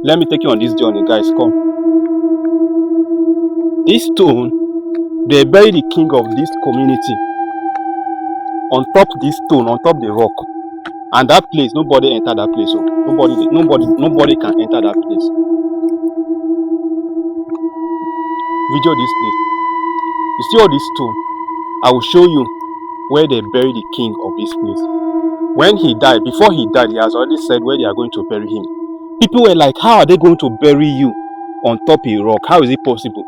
Let me take you on this journey, guys. Come. This stone, they bury the king of this community on top this stone, on top the rock. And that place, nobody enter that place. So nobody can enter that place. Video this place. You see all this stone? I will show you where they bury the king of this place. When he died, before he died, he has already said where they are going to bury him. People were like, how are they going to bury you on top of a rock? How is it possible?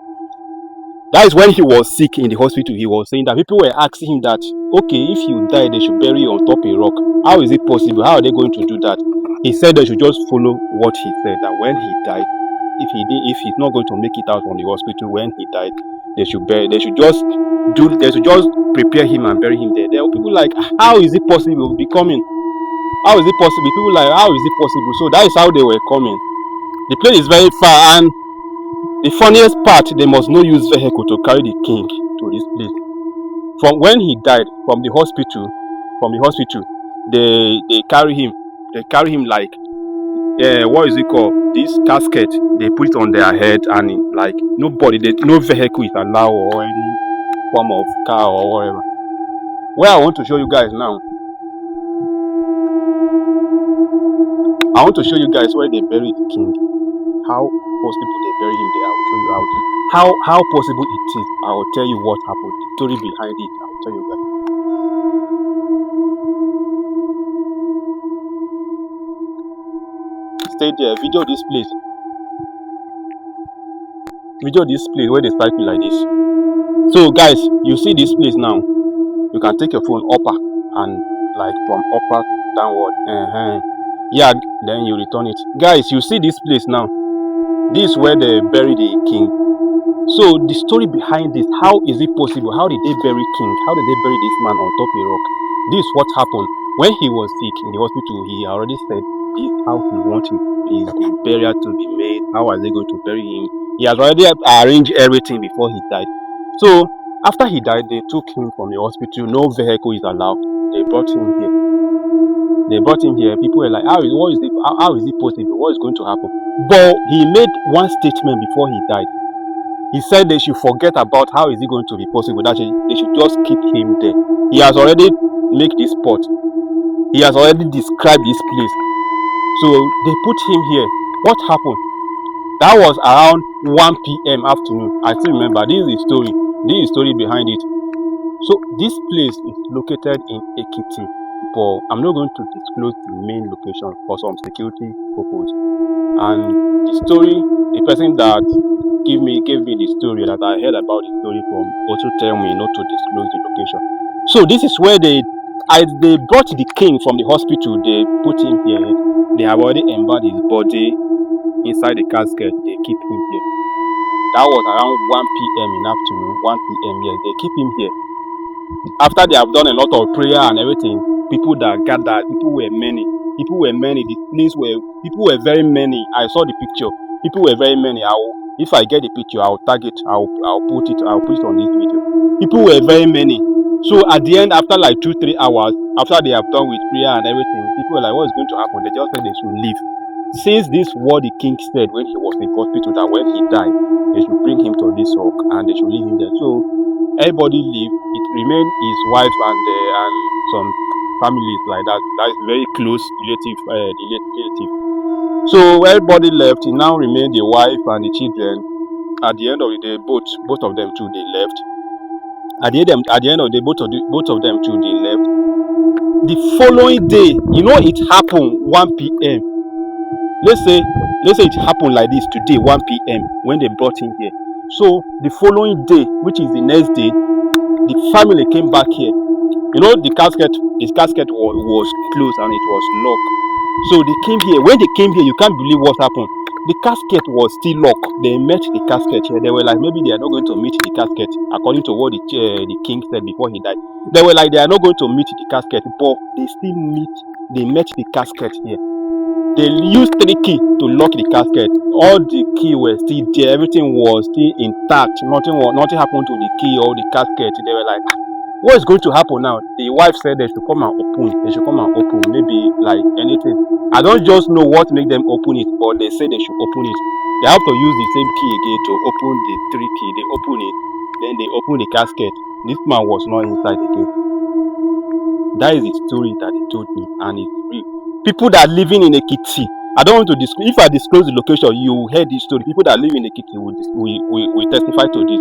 That is when he was sick in the hospital. He was saying that people were asking him that, okay, if you die, they should bury you on top of a rock. How is it possible? How are they going to do that? He said they should just follow what he said, that when he died, if he's not going to make it out from the hospital when he died, they should just prepare him and bury him there. There were people like, how is it possible? Becoming, how is it possible? People like, how is it possible? So that is how they were coming. The place is very far, and the funniest part, they must not use vehicle to carry the king to this place. From when he died, from the hospital, they carry him. They carry him like, what is it called? This casket. They put it on their head, and like no vehicle is allowed or any form of car or whatever. Where I want to show you guys now, I want to show you guys where they bury the king. How possible they bury him there? I will show you how possible it is. I will tell you what happened. The story behind it. I will tell you guys. Stay there. Video this place. Video this place where they cycle like this. So guys, you see this place now. You can take your phone upper and like from upper downward. Yeah, then you return it. Guys, you see this place now. This is where they bury the king. So the story behind this, how is it possible? How did they bury king? How did they bury this man on top of a rock? This is what happened. When he was sick in the hospital, he already said this is how he wanted his burial to be made. How are they going to bury him? He has already arranged everything before he died. So after he died, they took him from the hospital. No vehicle is allowed. They brought him here. People were like, how is it possible? What is going to happen? But he made one statement before he died. He said they should forget about how is it going to be possible. That they should just keep him there. He has already made this spot. He has already described this place. So they put him here. What happened? That was around 1 p.m. afternoon. I still remember. This is the story. This is the story behind it. So this place is located in Ekiti, but I'm not going to disclose the main location for some security purpose. And the story, the person that gave me the story that I heard about the story from also tell me not to disclose the location. So this is where they brought the king from the hospital. They put him here. They have already embalmed his body inside the casket. They keep him here. That was around 1 p.m. in afternoon. 1 p.m. Yes, they keep him here. After they have done a lot of prayer and everything, people that gathered, people were many. The place people were very many. I saw the picture. People were very many. If I get the picture, I'll tag it. I'll put it on this video. People were very many. So at the end, after like 2-3 hours, after they have done with prayer and everything, people were like, what is going to happen? They just said they should leave. Since this what the king said when he was in hospital, that when he died, they should bring him to this rock and they should leave him there. So everybody leave. It remained his wife and some families like that. That is very close relative. So everybody left. It now remained the wife and the children. At the end of the day, both of them too, they left. At the end of the day, both of them too, they left. The following day, it happened 1 p.m. Let's say it happened like this today, 1 p.m. when they brought him here. So the following day, which is the next day, the family came back here. The casket was closed and it was locked. So they came here. When they came here, you can't believe what happened. The casket was still locked. They met the casket here. They were like, maybe they are not going to meet the casket, according to what the king said before he died. They were like, they are not going to meet the casket, but they met the casket here. They used 3 keys to lock the casket. All the keys were still there. Everything was still intact. Nothing happened to the key or the casket. They were like, What is going to happen now? The wife said they should come and open. They should come and open. Maybe like anything. I don't just know what make them open it, but they say they should open it. They have to use the same key again to open the 3 key. They open it, then they open the casket. This man was not inside again. That is the story that he told me, and it's real. People that are living in Ekiti, I don't want to disclose. If I disclose the location, you will hear this story. People that live in Ekiti will testify to this.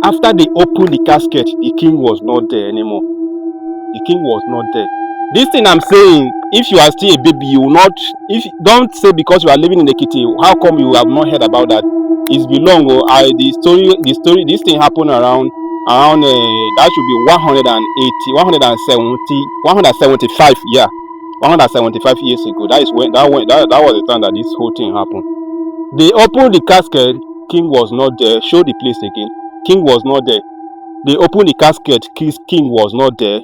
After they opened the casket, the king was not there anymore. The king was not there. This thing I'm saying, if you are still a baby, you will not. Don't say because you are living in Ekiti, how come you have not heard about that? It's been long. The story. This thing happened around that should be 175. Yeah, 175 years ago. That was the time that this whole thing happened. They opened the casket. King was not there. Show the place again. King was not there. They opened the casket. King was not there.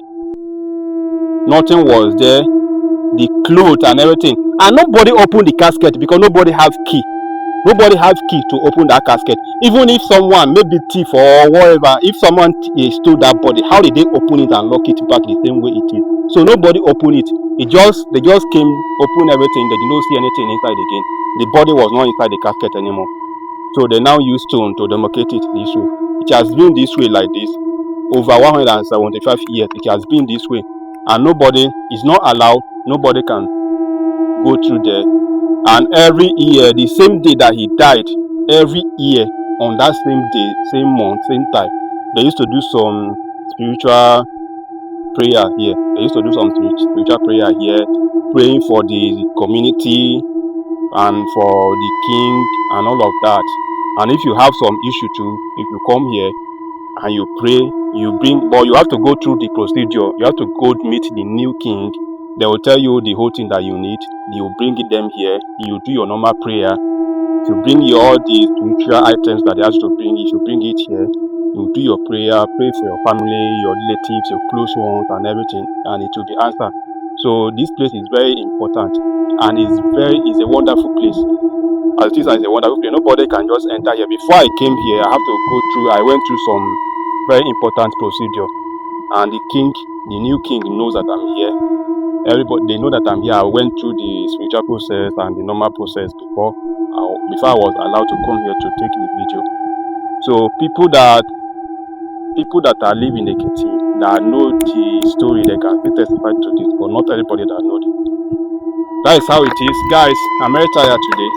Nothing was there. The clothes and everything. And nobody opened the casket because nobody have key. Nobody has key to open that casket. Even if someone, maybe thief or whatever, if someone stole that body, how did they open it and lock it back the same way it is? So nobody opened it. They just came, open everything. They did not see anything inside again. The body was not inside the casket anymore. So they now use stone to demarcate it this way. It has been this way like this over 175 years. It has been this way, and nobody is not allowed. Nobody can go through there. And every year, the same day that he died, every year on that same day, same month, same time, they used to do some spiritual prayer here. They used to do some spiritual prayer here, praying for the community and for the king and all of that. And if you have some issue too, if you come here and you pray, but you have to go through the procedure. You have to go meet the new king. They will tell you the whole thing that you need. You bring them here. You do your normal prayer. You bring all the spiritual items that they ask you to bring. If you bring it here, you do your prayer, pray for your family, your relatives, your close ones, and everything, and it will be answered. So this place is very important, and it's a wonderful place. As this is a wonderful place, nobody can just enter here. Before I came here, I went through some very important procedure, and the new king knows that I'm here. Everybody, they know that I'm here. I went through the spiritual process and the normal process before I was allowed to come here to take the video. So people that are living in Ekiti that know the story, they can still testify to this, but not everybody that knows it. That is how it is, guys. I'm very tired today.